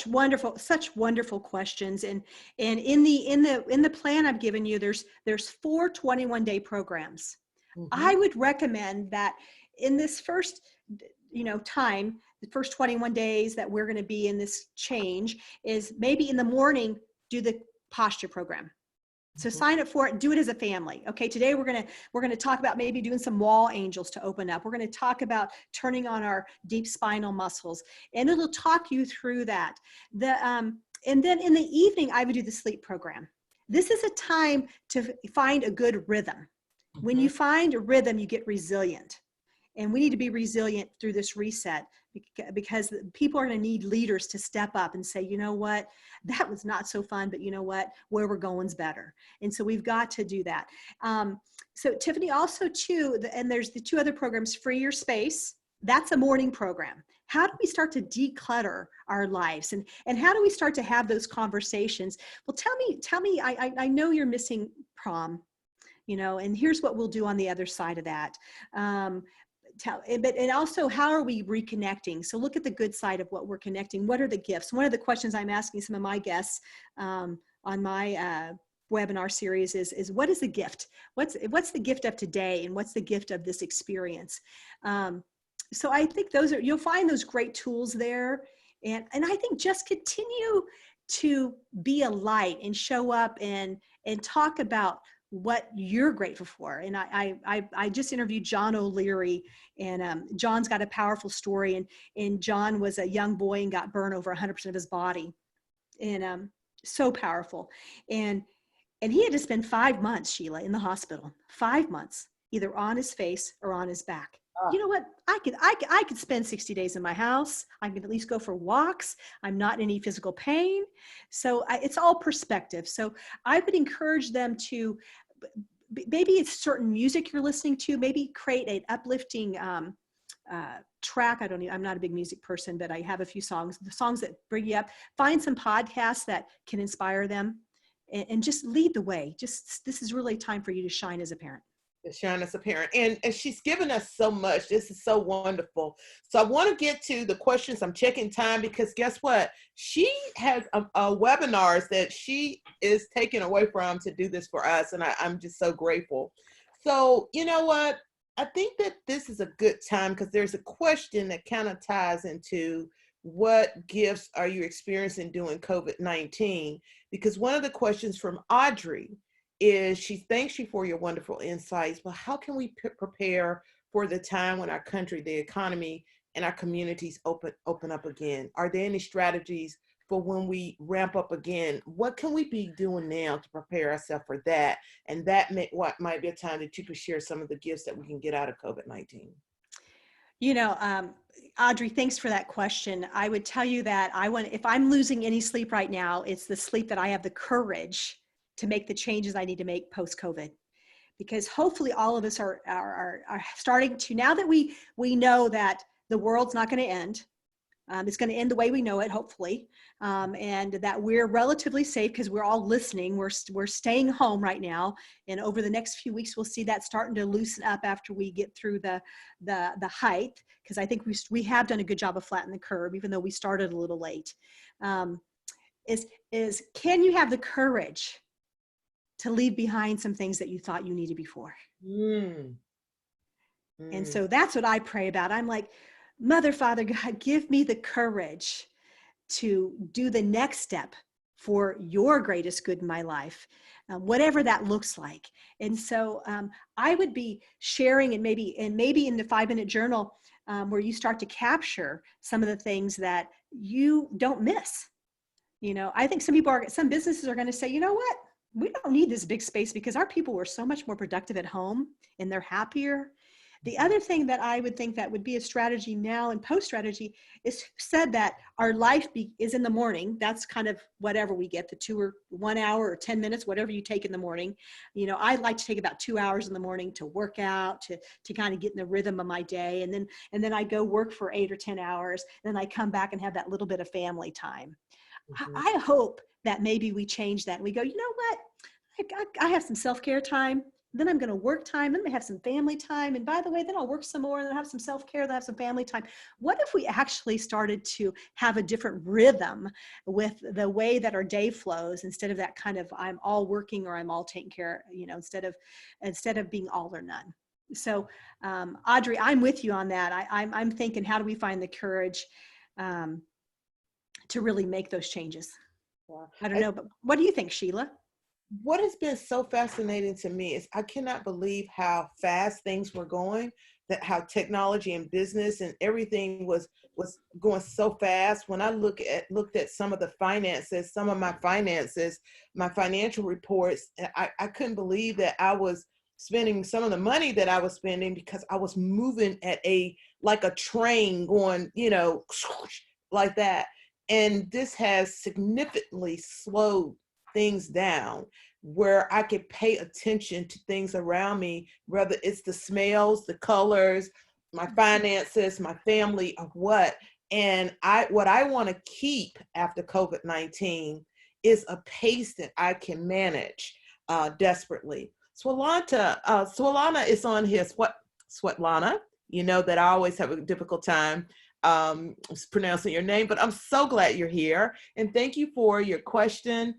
wonderful questions. And in the plan I've given you, there's 4 21-day programs. I would recommend that in this first time, the first 21 days that we're going to be in this change, is maybe in the morning do the posture program. So sign up for it, do it as a family. Okay, today we're gonna talk about maybe doing some wall angels to open up. We're gonna talk about turning on our deep spinal muscles, and it'll talk you through that. And then in the evening, I would do the sleep program. This is a time to find a good rhythm. When you find a rhythm, you get resilient. And we need to be resilient through this reset, because people are going to need leaders to step up and say, you know what, that was not so fun, but you know what, where we're going's better. And so we've got to do that. So Tiffany, also too, and there's the two other programs, Free Your Space. That's a morning program. How do we start to declutter our lives, and how do we start to have those conversations? Well, tell me, I know you're missing prom, and here's what we'll do on the other side of that. And also, how are we reconnecting? So look at the good side of what we're connecting. What are the gifts? One of the questions I'm asking some of my guests on my webinar series is what is the gift? What's the gift of today, and what's the gift of this experience? So I think you'll find those great tools there. And I think just continue to be a light and show up and talk about what you're grateful for. And I just interviewed John O'Leary, and John's got a powerful story. And John was a young boy and got burned over 100% of his body, and so powerful. And he had to spend 5 months, Sheila, in the hospital, 5 months, either on his face or on his back. You know what? I could spend 60 days in my house. I could at least go for walks. I'm not in any physical pain. So it's all perspective. So I would encourage them to, maybe it's certain music you're listening to, maybe create an uplifting track. I'm not a big music person, but I have a few songs, the songs that bring you up. Find some podcasts that can inspire them, and just lead the way. This is really time for you to shine as a parent. Shine as a parent, and she's given us so much. This is so wonderful. So I want to get to the questions. I'm checking time, because guess what, she has a webinars that she is taking away from to do this for us, and I'm just so grateful. So you know what, I think that this is a good time, because there's a question that kind of ties into what gifts are you experiencing during COVID-19, because one of the questions from Audrey is, she thanks you for your wonderful insights, but how can we prepare for the time when our country, the economy, and our communities open up again? Are there any strategies for when we ramp up again? What can we be doing now to prepare ourselves for that? And that might be a time that you could share some of the gifts that we can get out of COVID-19. Audrey, thanks for that question. I would tell you that if I'm losing any sleep right now, it's the sleep that I have the courage to make the changes I need to make post-COVID, because hopefully all of us are starting to, now that we know that the world's not going to end, it's going to end the way we know it, hopefully, and that we're relatively safe because we're all listening. We're staying home right now, and over the next few weeks we'll see that starting to loosen up after we get through the height, because I think we have done a good job of flattening the curve, even though we started a little late. Is can you have the courage to leave behind some things that you thought you needed before? And so that's what I pray about. I'm like, Mother, Father, God, give me the courage to do the next step for your greatest good in my life, whatever that looks like. And so I would be sharing, and maybe in the 5-minute journal, where you start to capture some of the things that you don't miss. I think some businesses are going to say, you know what? We don't need this big space because our people were so much more productive at home and they're happier. The other thing that I would think that would be a strategy now and post strategy is said that our life is in the morning. That's kind of whatever we get, the 2 or 1 hour or 10 minutes, whatever you take in the morning. I like to take about 2 hours in the morning to work out, to kind of get in the rhythm of my day. And then I go work for 8 or 10 hours. Then I come back and have that little bit of family time. Mm-hmm. I hope that maybe we change that. We go, you know what? I have some self-care time. Then I'm going to work time. Then I have some family time. And by the way, then I'll work some more and then have some self-care. Then have some family time. What if we actually started to have a different rhythm with the way that our day flows, instead of that kind of, I'm all working or I'm all taking care, instead of being all or none. So Audrey, I'm with you on that. I'm thinking, how do we find the courage to really make those changes? Wow. I don't know, but what do you think, Sheila? What has been so fascinating to me is I cannot believe how fast things were going, that how technology and business and everything was going so fast. When I looked at some of the finances, my financial reports, I couldn't believe that I was spending some of the money that I was spending because I was moving at like a train going, like that. And this has significantly slowed things down where I could pay attention to things around me, whether it's the smells, the colors, my finances, my family, or what. And what I want to keep after COVID-19 is a pace that I can manage desperately. Swalana is on here. Swetlana, you know that I always have a difficult time pronouncing your name, but I'm so glad you're here. And thank you for your question.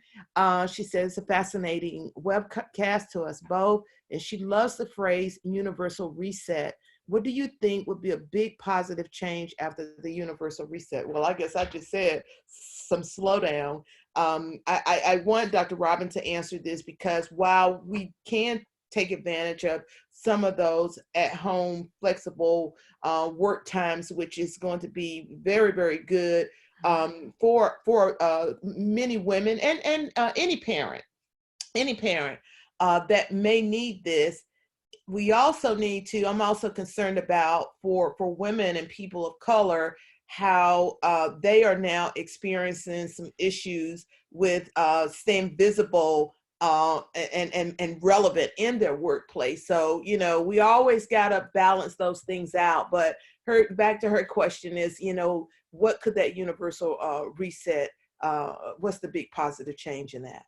She says it's a fascinating webcast to us both. And she loves the phrase universal reset. What do you think would be a big positive change after the universal reset? Well, I guess I just said some slowdown. I want Dr. Robin to answer this because while we can take advantage of some of those at-home flexible work times, which is going to be very, very good for many women and any parent that may need this. We also need to, I'm also concerned about for women and people of color, how they are now experiencing some issues with staying visible and relevant in their workplace. So, we always got to balance those things out. But back to her question is, what could that universal reset, what's the big positive change in that?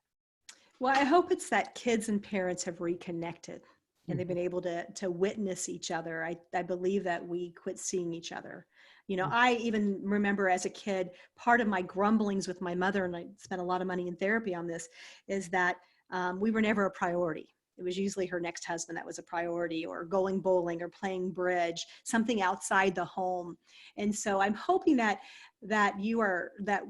Well, I hope it's that kids and parents have reconnected and they've been able to witness each other. I believe that we quit seeing each other. I even remember as a kid, part of my grumblings with my mother, and I spent a lot of money in therapy on this, is that we were never a priority. It was usually her next husband that was a priority, or going bowling or playing bridge, something outside the home. And so I'm hoping that you are, that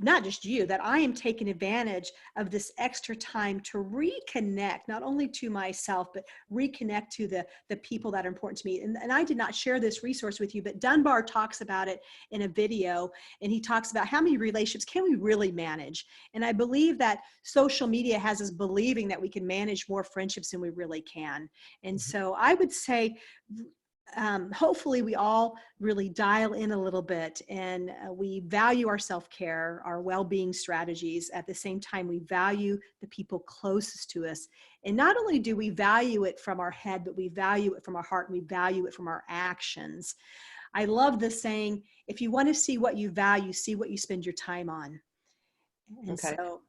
not just you, that I am taking advantage of this extra time to reconnect, not only to myself, but reconnect to the people that are important to me. And I did not share this resource with you, but Dunbar talks about it in a video, and he talks about how many relationships can we really manage. And I believe that social media has us believing that we can manage more friendships than we really can. And so I would say, hopefully we all really dial in a little bit, and we value our self-care, our well-being strategies. At the same time, we value the people closest to us. And not only do we value it from our head, but we value it from our heart, and we value it from our actions. I love the saying, if you want to see what you value, see what you spend your time on. And okay. So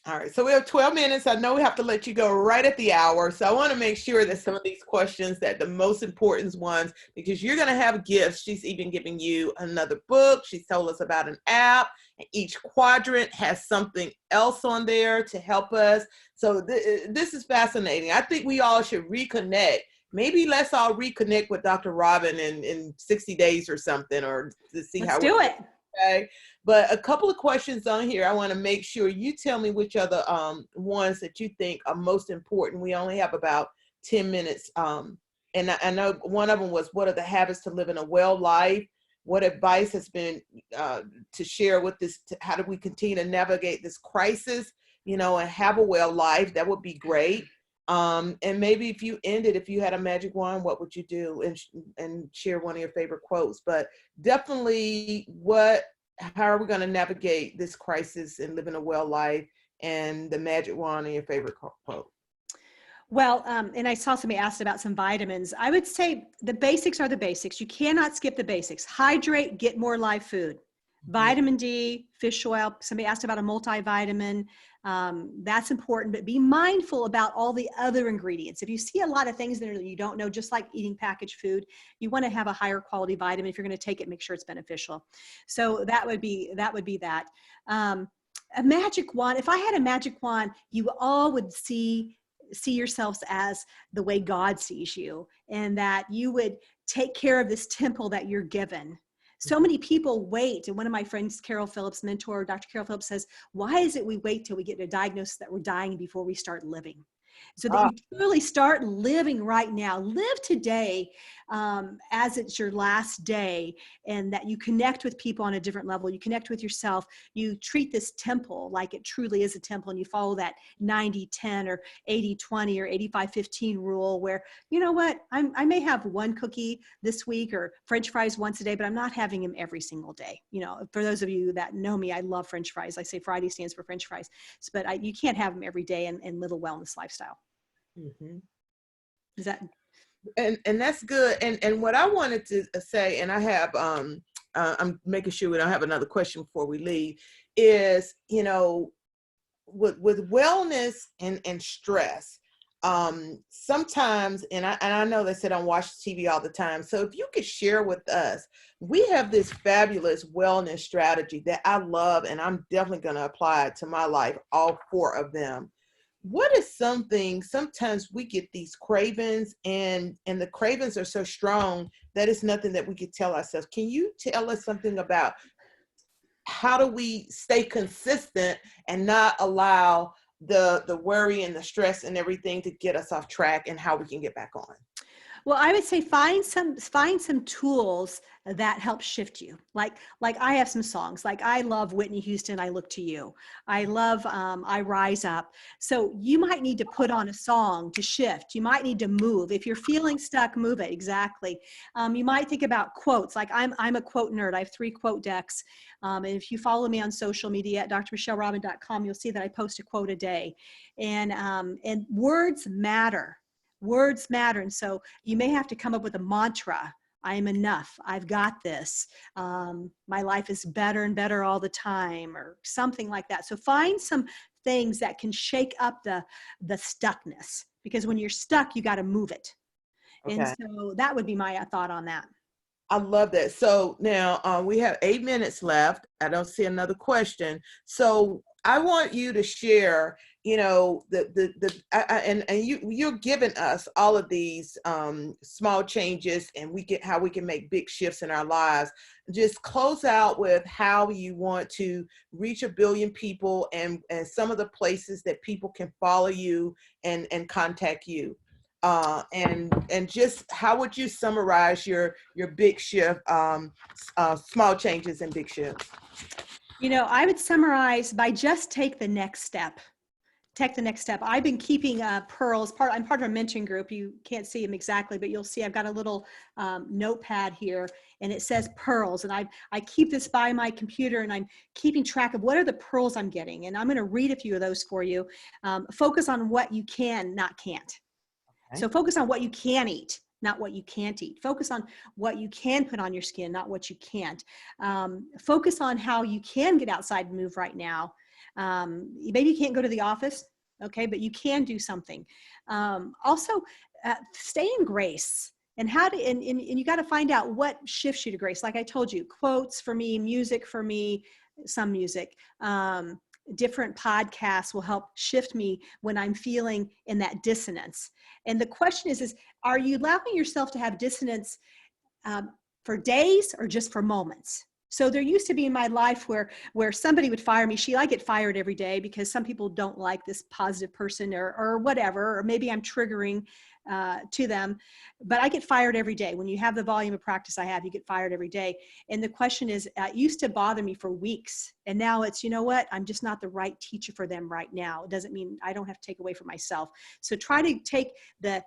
all right, so we have 12 minutes. I know we have to let you go right at the hour. So I want to make sure that some of these questions, that the most important ones, because you're going to have gifts. She's even giving you another book. She's told us about an app, and each quadrant has something else on there to help us. So this is fascinating. I think we all should reconnect. Maybe let's all reconnect with Dr. Robin in 60 days or something, or to see let's how do it. Okay, but a couple of questions on here. I want to make sure you tell me which are the ones that you think are most important. We only have about 10 minutes. And I know one of them was, what are the habits to live in a well life? What advice has been to share with this? How do we continue to navigate this crisis, and have a well life? That would be great. And maybe if you had a magic wand, what would you do? And share one of your favorite quotes. But definitely, how are we going to navigate this crisis and living a well life, and the magic wand and your favorite quote? Well, and I saw somebody asked about some vitamins. I would say the basics are the basics. You cannot skip the basics. Hydrate, get more live food. Vitamin D, fish oil. Somebody asked about a multivitamin. That's important, but be mindful about all the other ingredients. If you see a lot of things that you don't know, just like eating packaged food, you want to have a higher quality vitamin. If you're going to take it, make sure it's beneficial. So that would be that. A magic wand. If I had a magic wand, you all would see yourselves as the way God sees you, and that you would take care of this temple that you're given. So many people wait. And one of my friends, Carol Phillips, mentor, Dr. Carol Phillips, says, why is it we wait till we get a diagnosis that we're dying before we start living? so that Ah, you truly start living right now. Live today as it's your last day, and that you connect with people on a different level. You connect with yourself. You treat this temple like it truly is a temple, and you follow that 90-10 or 80-20 or 85-15 rule where, you know what, I may have one cookie this week or French fries once a day, but I'm not having them every single day. You know, for those of you that know me, I love French fries. I say Friday stands for French fries, but you can't have them every day and live a wellness lifestyle. mhm. Is that And that's good. And what I wanted to say, and I have I'm making sure we don't have another question before we leave, is, you know, with wellness and stress, sometimes, and I know they said I don't watch TV all the time, so if you could share with us, we have this fabulous wellness strategy that I love, and I'm definitely going to apply it to my life, all 4 of them. What is something, sometimes we get these cravings, and the cravings are so strong that it's nothing that we could tell ourselves. Can you tell us something about how do we stay consistent and not allow the worry and the stress and everything to get us off track, and how we can get back on? Well, I would say find some tools that help shift you. Like I have some songs. Like I love Whitney Houston, I Look to You. I love I Rise Up. So you might need to put on a song to shift. You might need to move. If you're feeling stuck, move it. Exactly. You might think about quotes. Like I'm a quote nerd. I have 3 quote decks. And if you follow me on social media at drmichellerobin.com, you'll see that I post a quote a day. And words matter. Words matter. And so you may have to come up with a mantra. I am enough. I've got this. My life is better and better all the time, or something like that. So find some things that can shake up the stuckness, because when you're stuck, you got to move it. And Okay. so that would be my thought on that. I love that. So now we have 8 minutes left. I don't see another question. So I want you to share, you know, and you're giving us all of these small changes, and we get how we can make big shifts in our lives. Just close out with how you want to reach 1 billion people, and some of the places that people can follow you and contact you. And just how would you summarize your big shift, small changes and big shifts? You know, I would summarize by just take the next step. Take the next step. I've been keeping pearls. I'm part of a mentoring group. You can't see them exactly, but you'll see I've got a little notepad here, and it says pearls. And I keep this by my computer, and I'm keeping track of what are the pearls I'm getting. And I'm going to read a few of those for you. Focus on what you can, not can't. Okay. So focus on what you can eat, not what you can't eat. Focus on what you can put on your skin, not what you can't. Focus on how you can get outside and move right now. Maybe you can't go to the office, okay, but you can do something. Also, stay in grace. And and you got to find out what shifts you to grace. Like I told you, quotes for me, music for me, some music. Different podcasts will help shift me when I'm feeling in that dissonance. And the question is are you allowing yourself to have dissonance for days or just for moments? So there used to be in my life where somebody would fire me. I get fired every day because some people don't like this positive person or whatever, or maybe I'm triggering to them, but I get fired every day. When you have the volume of practice I have, you get fired every day. And the question is, it used to bother me for weeks. And now it's, you know what, I'm just not the right teacher for them right now. It doesn't mean I don't have to take away from myself. So try to take the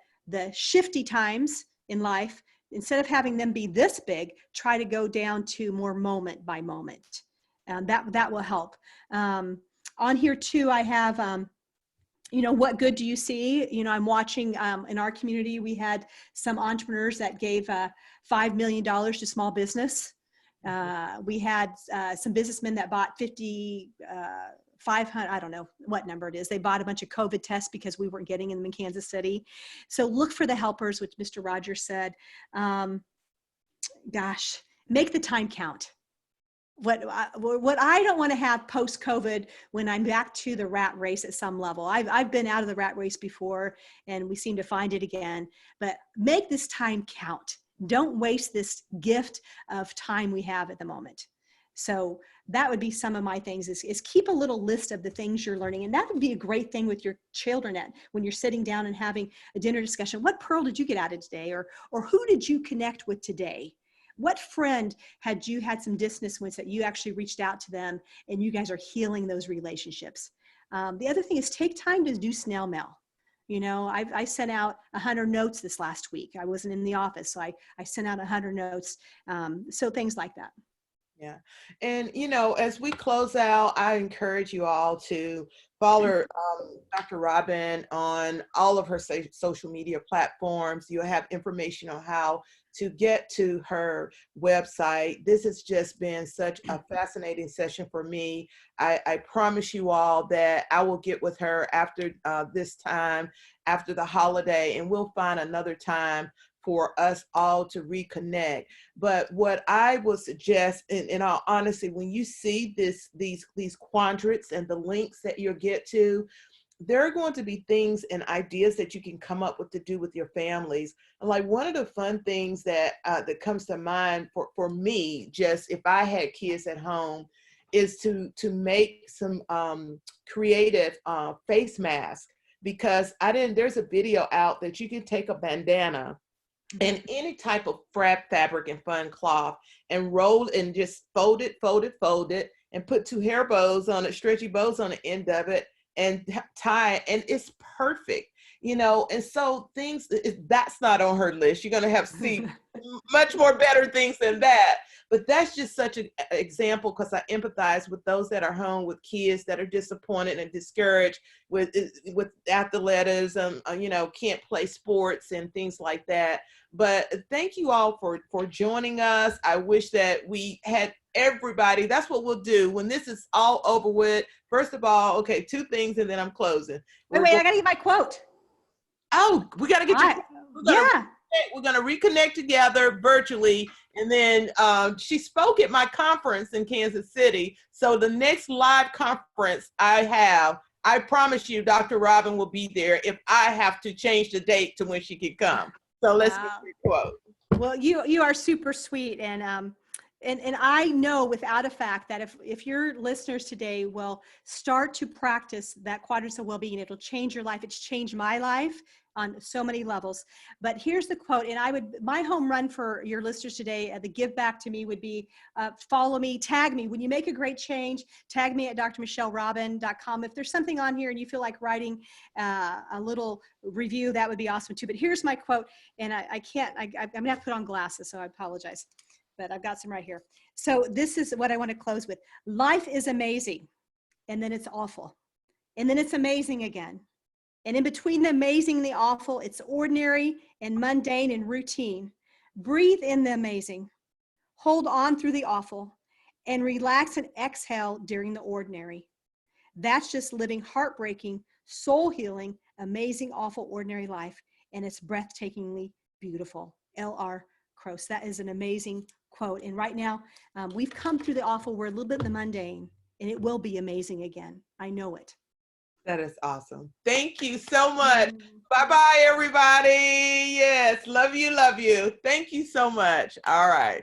shifty times in life, instead of having them be this big, try to go down to more moment by moment. That will help. On here too, I have, you know, what good do you see? You know, I'm watching in our community, we had some entrepreneurs that gave $5 million to small business. We had some businessmen that bought 500, I don't know what number it is. They bought a bunch of COVID tests because we weren't getting them in Kansas City. So look for the helpers, which Mr. Rogers said. Gosh, make the time count. What I don't want to have post-COVID, when I'm back to the rat race at some level. I've been out of the rat race before, and we seem to find it again. But make this time count. Don't waste this gift of time we have at the moment. So that would be some of my things is keep a little list of the things you're learning. And that would be a great thing with your children when you're sitting down and having a dinner discussion. What pearl did you get out of today? Or who did you connect with today? What friend had you had some distance with that you actually reached out to them and you guys are healing those relationships? The other thing is take time to do snail mail. You know, I sent out 100 notes this last week. I wasn't in the office, so I sent out 100 notes. So things like that. Yeah. And, you know, as we close out, I encourage you all to follow Dr. Robin on all of her social media platforms. You'll have information on how to get to her website. This has just been such a fascinating session for me. I promise you all that I will get with her after this time, after the holiday, and we'll find another time for us all to reconnect. But what I would suggest, in all honesty, when you see these quadrants and the links that you'll get to, there are going to be things and ideas that you can come up with to do with your families. And like one of the fun things that that comes to mind for me, just if I had kids at home, is to make some creative face masks, because there's a video out that you can take a bandana and any type of fabric and fun cloth and roll and just fold it, and put two hair bows on it, stretchy bows on the end of it, and tie it, and it's perfect, you know. And so that's not on her list. You're going to have to see much more better things than that. But that's just such an example, because I empathize with those that are home with kids that are disappointed and discouraged with athleticism, you know, can't play sports and things like that. But thank you all for joining us. I wish that we had everybody. That's what we'll do when this is all over with. First of all, okay, two things, and then I'm closing. Wait, I got to get my quote. Oh, we got to get we're going to reconnect together virtually. And then she spoke at my conference in Kansas City. So the next live conference I promise you, Dr. Robin will be there if I have to change the date to when she can come. So let's get your quote. Well, you are super sweet. And I know without a fact that if your listeners today will start to practice that quadrants of well-being, it'll change your life. It's changed my life on so many levels. But here's the quote, and my home run for your listeners today, the give back to me would be, follow me, tag me. When you make a great change, tag me at drmichellerobin.com. If there's something on here and you feel like writing a little review, that would be awesome too. But here's my quote, and I'm gonna have to put on glasses, so I apologize. But I've got some right here. So this is what I want to close with. Life is amazing, and then it's awful. And then it's amazing again. And in between the amazing and the awful, it's ordinary and mundane and routine. Breathe in the amazing, hold on through the awful, and relax and exhale during the ordinary. That's just living heartbreaking, soul healing, amazing, awful, ordinary life. And it's breathtakingly beautiful. L.R. Croce. That is an amazing quote. And right now, we've come through the awful. We're a little bit in the mundane, and it will be amazing again. I know it. That is awesome. Thank you so much. Bye-bye, everybody. Yes, love you, love you. Thank you so much. All right.